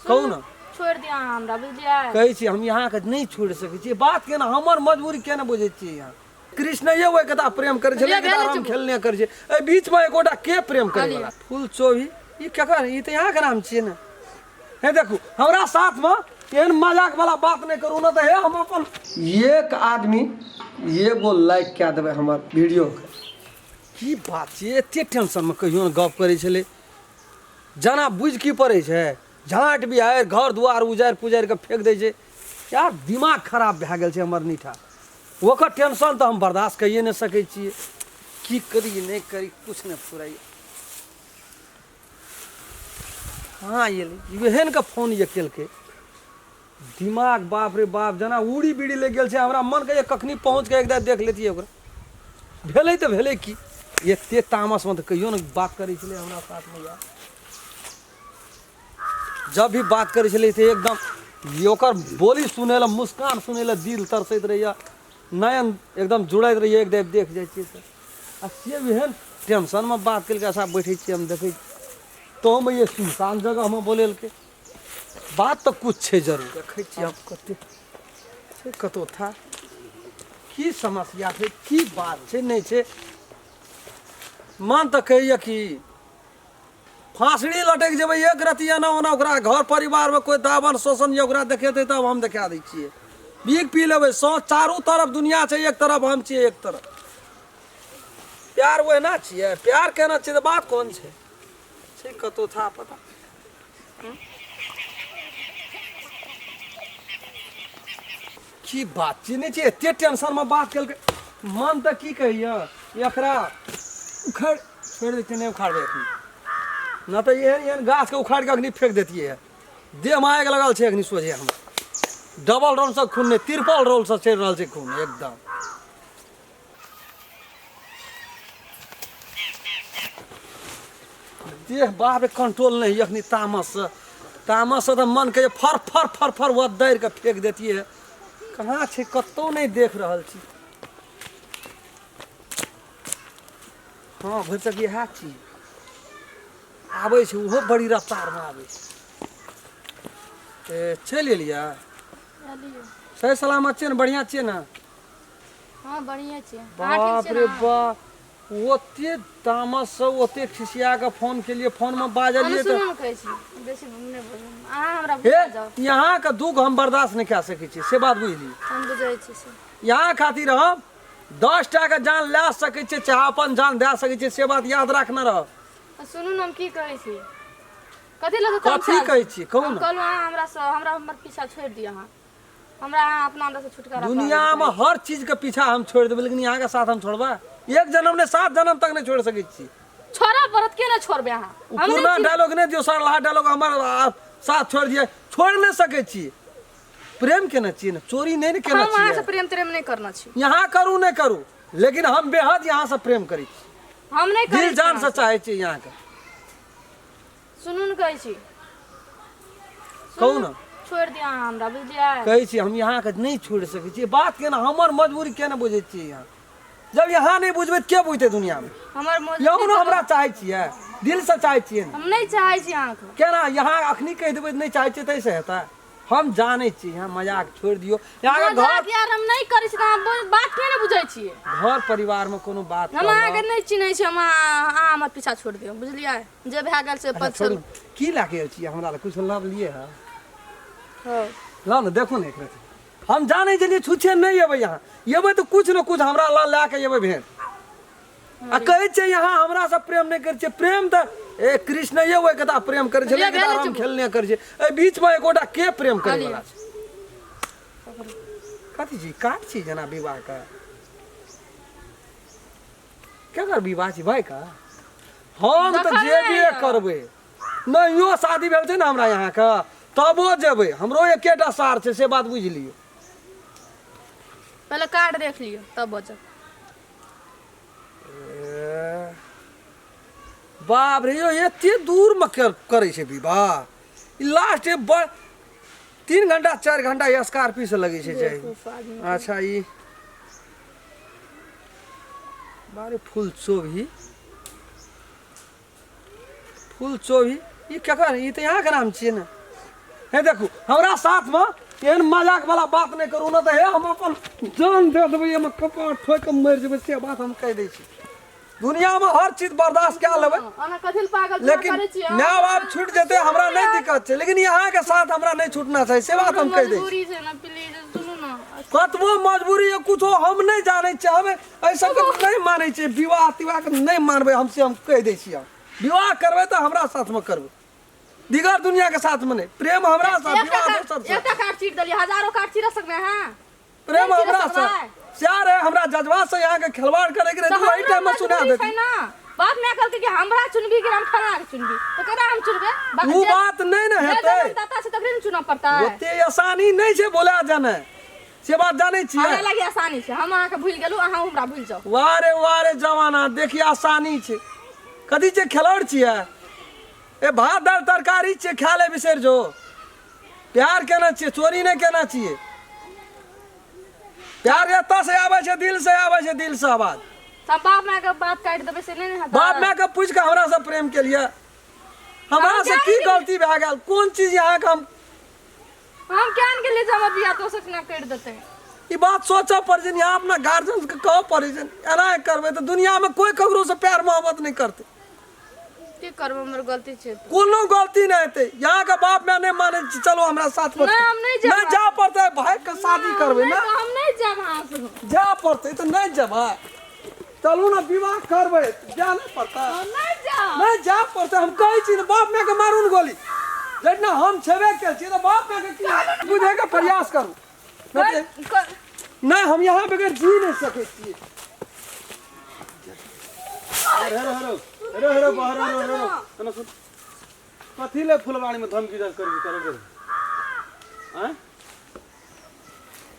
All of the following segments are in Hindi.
कहू ना छोड़ दिया हमरा बुझलिए कहै छी हम यहाँ के नहीं छोड़ सकै छी बात केना हमर मजबूरी केना बुझै छियै यहाँ कृष्ण ये वो कदा प्रेम करे छले कदा राम खेलने करे छे ए बीच में एकोटा के प्रेम करे वाला फूल चोभी ई केकर ई त यहाँ के नाम छियै ना हे देखू हमरा साथ में एहन मजाक वाला बात नहीं करू ना तो हे हम अपन एक आदमी एगो लाइक क्या देवे हमर वीडियो के की बात छै एते टेंशन में कहियो न गप करे छले जना बुझ की पड़े छै झाँट भी आए घर दुआर उजारि पुजारि के फेंक दै छै यार दिमाग खराब भए गेल छै हमर नीठा ओकर टेंशन तो हम बर्दाश्त करिए नहीं सकै छियै की करी नहीं करी कुछ नहीं फुराइए हाँ ये एहन के फोन ये केलकै दिमाग बाप रे बाप जना उड़ी बीड़ी लग गेल छै हमरा मन के कखनी पहुँच के एकदम देख लेतियै ओकरा भेलै तऽ भेलै की एते तामस में तो कहियो न बात करै छलै हमरा साथ में यार जब भी बात करे छले थे एकदम ओकर बोली सुने ला मुस्कान सुने ला दिल तरसैत रहिए नयन एकदम जुड़ैत रहिए एकदम देख जाइ छियै तऽ आ से एहन टेंशन में बात केलकै ऐसा बैठे छियै हम देखै तो हम ये सुनसान जगह में बोलेलकै बात तो कुछ छै जरूर देखै छियै हम कते कतौ था की समस्या छै की बात छै नहीं छै मान तऽ कहिए कि फांसड़ी लटक जेबै एक रति एना ओना ओकरा घर परिवार में कोई दावन शोषण या ओकरा देखेतै तब हम देखा दै छियै बीक पी लेबै सौ चारू तरफ दुनिया छै एक तरफ हम छियै एक तरफ प्यार ओहिना छियै प्यार केना छियै तऽ बात कोन छै कतौ था पता की बात छै नहीं छै एते टेंशन में बात केलकै मन तऽ की कहिए एकरा उखाड़ छोड़ देते नहीं उखाड़ देती ना तो एहन गाछ के उखाड़ के अग्नि फेंक देतिए है देह में आग लगल छै अग्नि सोझे हम डबल रोल से खून नहीं तिरपल रोल से चढ़ रहा है खून एकदम देह बाप कंट्रोल नहीं अखनी तामस से तो मन के फर फर फर फर वो दौड़ के फेंक देतिए है कहाँ छै कतौ नहीं देख रहल छी हाँ भरि तक इएह चीज आबै छै ओहो बड़ी रफ्तार में आबै छै चलि एलियै सही सलामत छियै ने बढ़िया छियै ने हाँ बढ़िया छियै बाप रे बाप ओते तामस से ओते खिसिया के फोन के लिए फोन में बाजलिए तो बेसी नहीं बोलू अहाँ हमरा बुझा जाओ यहाँ के दुख हम बर्दाश्त नहीं कए सकै छी से बात बुझली हम बुझै छी से यहाँ खातिर हम 10 टा के जान ला सकै छियै चाहे अपन जान दे सकै छियै से बात याद रखना रह सुनू न हम की कहै छी कथि लगे कथी कहै छी कहू न कहलू हमरा हमर पीछा छोड़ दिया अहाँ हमरा अहाँ अपना अंदर से छुटकारा दुनिया में हर चीज के पीछा हम छोड़ देबै लेकिन यहाँ के साथ हम छोड़बा एक जन्म ने 7 जन्म तक नहीं छोड़ सकै छी छोड़ा परत के ना छोड़बे अहाँ पूरा डायलॉग नहीं दियो सरला डायलॉग हमर साथ छोड़ दिए छोड़ नहीं सकै छी प्रेम केना चाहिए ना चोरी नहीं केना चाहिए हम अहाँ से प्रेम नहीं करना चाहिए यहाँ करू नहीं करू लेकिन हम बेहद यहाँ से प्रेम करै छी हम नहीं दिल जान से चाहे छी यहाँ के सुनू न कहै छी कहू ना छोड़ दिया हमरा बुझलिए कहै छी हम यहाँ के नहीं छोड़ सकै छी बात केना हमर मजबूरी केना बुझै छियै यहाँ जब यहाँ नहीं बुझबै त के बुझतै दुनिया में हमर मजबूरी हमरा चाहे छियै दिल से चाहे छियै हम नहीं चाहे छी अहाँ के केना यहाँ अखनी कह देबै नहीं चाहे छियै तैसे हेतै हम जाने छी यहाँ मजाक छोड़ दियो यहाँ के घर यार हम नहीं करै छी हम बात के नहीं बुझै छियै घर परिवार में कोनो बात हम अहाँ के नहीं चिन्है छी हम अहाँ हमर पीछा छोड़ दियौ बुझलिए जे भए गेल से छोड़ू की लाके छी हमरा ल कुछ लाभ लिए है हां ला न देखो न एकरा हम जाने छलिए छुछे नहीं एबै यहाँ एबै तो कुछ न कुछ हमरा ला ला के एबै भेड़ आ कहै छै यहाँ हमरा से प्रेम नहीं करै छै प्रेम त ए कृष्ण ये वो कदा प्रेम करे छले कदा राम खेलने करे छै ए बीच में एकोटा के प्रेम करे वाला छै कथि जी काट छी जना विवाह का केकर विवाह छी भाई का हम त जेबे करबै नहियो शादी भेल छै न हमरा यहाँ का तबो जेबै हमरो एकेटा सार छै से बात बुझ लियो पहले कार्ड देख लियो तब बचत बाप रे यो एते दूर में करे छै विवाह लास्ट 3 घंटा 4 घंटा स्कॉर्पियो से लगे छै अच्छा ई बारे फूल चोभी ई केकर ई त यहाँ के नाम छियै ना हे देखू हमरा साथ में एहन मजाक वाला बात नहीं करू ना तो हे हम अपन जान दे देबै हम कपार ठोक के मर जेबै से बात हम कह दै छी दुनिया में हर चीज बर्दाश्त क्या लेबै अना कथिल पागल लेकिन माँ बाप छूट जेते हमरा नहीं दिक्कत है लेकिन यहाँ के साथ हमरा नहीं छूटना चाहिए से बात हम कह दै छी मजबूरी छै ना प्लीज सुनू ना कतबो मजबूरी है कुछ हम नहीं जाने छियै हमें ऐसा नहीं माने छियै विवाह तिवाह के नहीं मानबै हमसे हम कह दै छियै विवाह करबै तो हमरा साथ में करबै दिगर दुनिया के साथ में नहीं प्रेम हमरा साथ विवाह दोसर साथ एकटा कार्ड चीट देलिए हजारों कार्ड चीर सकबे हैं प्रेम हमरा साथ प्यार है हमरा जज्बा से यहाँ के खिलवाड़ करे के रहे वही टाइम में सुना देती ना बात मैं कहते कि हमरा चुनबी कि हम खाना के चुनबी तो कदा हम चुनबे वो बात नहीं ना हेतै दाता से तकरीन चुना पड़ता है ओते आसानी नहीं छै बोला जाने से बात जाने छियै हमरा लगे आसानी छै हम अहाँ के भूल गेलु अहाँ हमरा भूल जाओ वारे जमाना देखिए आसानी छै कथी छै खिलौड़ छियै ए भात दाल तरकारी छियै खा ले बिसर जो प्यार केना छियै चोरी नहीं केना छियै प्यार एतऽ से आबै छै दिल से आवाज सब बाप माय के बात काट देबे से नहीं हता बाप माय के पूछ के हमरा से प्रेम के लिए हमरा से की गलती भए गेल कोन चीज यहाँ के हम क्या के लिए जमा दिया तो सच ना कर देते ई बात सोचऽ पड़ै छै यहाँ अपना गार्जियन के कहऽ पड़ै छै एना करबै तऽ दुनिया में कोई ककरो से प्यार मोहब्बत नहीं करते की करबो हमर गलती छै कोनो गलती नहीं हेतै यहाँ का बाप मैं नहीं माने चलो हमरा साथ में नहीं हम नहीं जा पड़ते भाई के शादी करबै ना हम नहीं जाब हां से जा पड़ते तो नहीं जेबै चलू ना विवाह करबै जा नहीं पड़ता नहीं जा पड़ते हम कहै छी ना बाप मैं के मारू न गोली जेना हम छेबे के छी तो बाप मैं के की बुझे के प्रयास करू नहीं हम यहाँ बगैर जी नहीं सकै छी हेरो बाहर सुन कथी ले फुलवाड़ी में धमकी दस करोगे हैं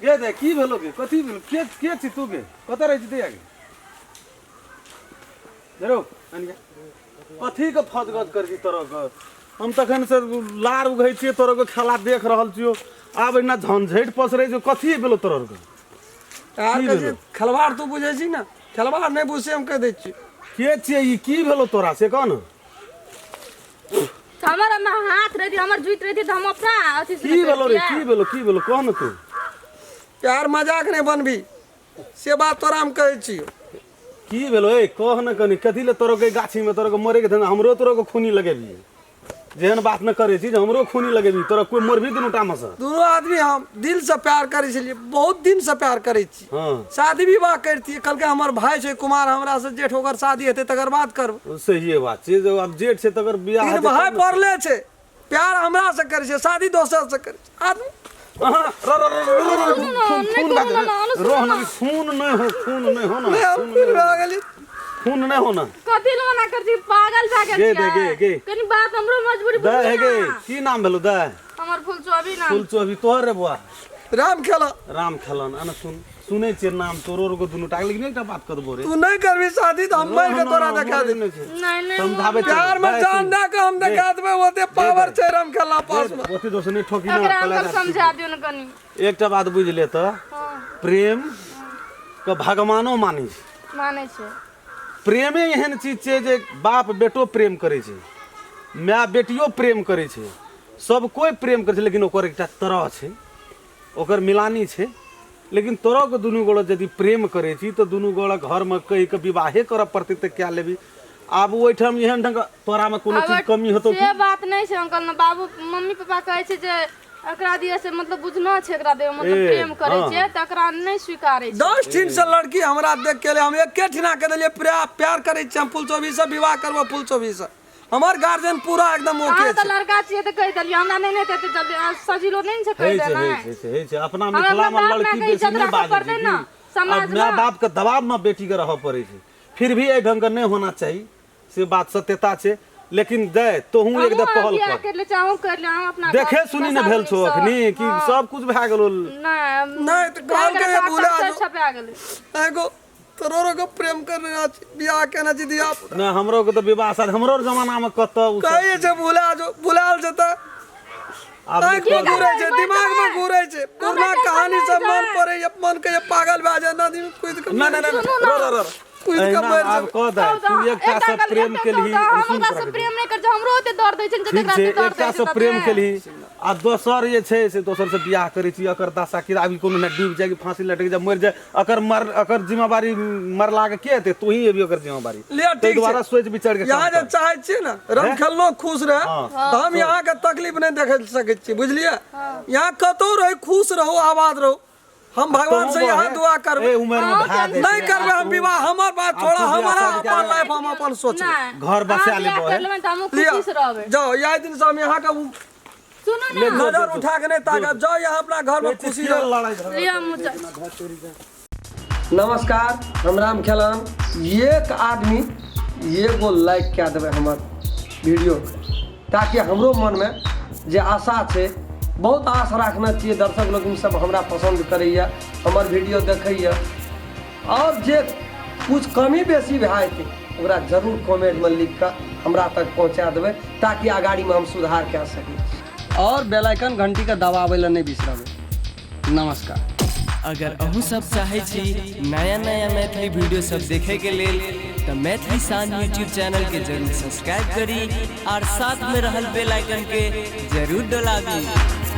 गे दे की भेलो गे कथी भेलो के छी तू गे कत रह छी दे आगे हेरो अनिया कथी के फदगद करकी तरह के हम तखन से लार उघै छियै तोरा के खेला देख रहल छियो आब एना झंझट पसरै जो कथी भेलो तोरा के यार खलवाड़ तू बुझै छी ना खलवाड़ नहीं बुझे हम कह दै छी के छियै ई की भेलो तोरा से कह न हमारा में हाथ रहती हमर जुइत रहती तो हम अपना अथी से की भेलो रे की भेलो कह न तू यार मजाक नहीं बनबी से बात तोरा हम कहै छी की भेलो ए कह न कनी कथी ले तोरा के गाछी में तोरा के मरे के हमरो तोरा के खूनी लगेबी जेहन बात न करे छी हमरो खूनी लगेबी तोरा कोई मरबी दुनू टाइम से दोनों आदमी हम दिल से प्यार करे छलिए बहुत दिन से प्यार करे छी हां शादी विवाह करती कल के हमर भाई छै कुमार हमरा से जेठ होकर शादी हेते तकर बाद करब सही बात छै जब अब जेठ छै तकर बियाह हेते भाई पड़ले छै प्यार हमरा से करे छै शादी दोसर से करे छै आदमी खून नहीं होना कथी लोना करती पागल भए गेल गे कनी बात हमरो मजबूरी द है गे की नाम भेलो द हमर फुलचोबी नाम फुलचोबी तोहर रे बुआ राम खेलन अन सुनै छियै नाम तोरो को दुनू टाक लेकिन एकटा बात करबो रे तू नहीं करबी शादी तो हम मार के तोरा देखा दे नहीं समझाबे प्यार में जान दे के हम देखा देबे ओते पावर छै राम खेला पास में ओते दोस नहीं ठोकी ना अगर समझा दियो न कनी एकटा बात बुझ ले त प्रेम के भगवानो मानै छै प्रेमे एहन चीज छै जे बाप बेटो प्रेम करे छै माय बेटियो प्रेम करे छै सब कोई प्रेम करे छै लेकिन ओकर एकटा तरह छै ओकर मिलानी छै लेकिन तोरा के दुनू गोड़ यदि प्रेम करे छी तो दुनू गोड़ घर में कहि के विवाहे करब पड़ते त क्या लेबी आब ओइठाम एहन ढंग तोरा में कोनो चीज कमी होतो से बात नहीं छै अंकल न बाबू मम्मी पापा कहै छै जे एकरा दिया से मतलब बुझना छै एकरा दे मतलब प्रेम करे छै त एकरा नहीं स्वीकारै छै 10 दिन से लड़की हमरा देख के हम एके ठिना के देलिए प्यार करे छी हम फुलचोबी से विवाह करबो फुलचोबी से हमर गार्जियन पूरा एकदम ओके छै त लड़का छियै त कह देलिए हमरा नहीं नहीं त जल्दी सजिलो नहीं छै कह देना है अपना मिथिला में लड़की बेसी नहीं बाजे छै अब माय बाप के दबाव में बेटी के रह पड़े छै फिर भी ए ढंग नहीं होना चाहिए से बात सत्यता छै लेकिन दे तो हूं एकदम पहल कर ले चाहूं कर ले हम अपना देखे सुनी न भेल छो अखनी कि सब कुछ भए गेलो नहीं त काल के बोला छपा गेलै एगो तोरो के प्रेम करने बियाह केना छी दिया ना हमरो के तो विवाह शादी हमरो जमाना में कत कहे छै बुलाल जता अब घूरे छै दिमाग में घूरे छै पुराना कहानी सब मन पड़े मन के पागल भए जाए नदी में कूद के ना रो कूद के एना मर आब कह दे तू एकटा से प्रेम केलही हमरा से प्रेम नहीं कर जे हमरो ओते दर्द होइ छै ठीक जकरा छै ओते दर्द एकटा होइ से छै प्रेम केलही आ दोसर जे छै से दोसर से बियाह करै छी एकर दशा कि अभी कोनो ने डूब जाए कि फांसी लटक जाए मर जाए अकर जिम्मेवारी मरला के हेतै तू ही एबी ओकर जिम्मेवारी ले ताहि ठीक दुआरे छै सोच विचार के यहाँ जे चाहे छियै ना रंग खेलनो खुश रहे हाँ। तो हम यहाँ के तकलीफ नहीं देख सकै छियै बुझलिए यहाँ कतौ रहो खुश रहो आबाद रहो हम भगवान से यहाँ दुआ करबे ए उम्र में भाग दे नहीं करबे हम विवाह हमर बात छोड़ा अब तो हमारा बियाह शादी अपन लाइफ हम अपन सोचबे घर बसा लेबो है हम लिया खुशी से रहबे जाओ यही दिन से हम यहाँ का सुनो ना नजर उठा के नहीं ताकत जाओ यहाँ अपना घर में खुशी रहो लड़ाई झगड़ा लिया मुझे नमस्कार हम राम खेलान एक आदमी एगो लाइक क्या देवे हमर वीडियो ताकि हमरो मन में जे आशा छै बहुत आशा रखना चाहिए दर्शक लोग सब हमरा पसंद करैया हमर वीडियो देखैया और जे कुछ कमी बेसी भए जेतै ओकरा जरूर कमेंट में लिख कऽ हमरा तक पहुँचा देबै ताकि आगाड़ी में हम सुधार कए सकी और बेल आइकन घंटी के दबाबै लए नहीं बिसरबै नमस्कार। अगर अहू सब चाहे छी नया नया मैथिली वीडियो सब देखे के लेल तो मैथिली शान यूट्यूब चैनल के जरूर सब्सक्राइब करी और साथ में रहल बेल आइकन के जरूर दबाबी।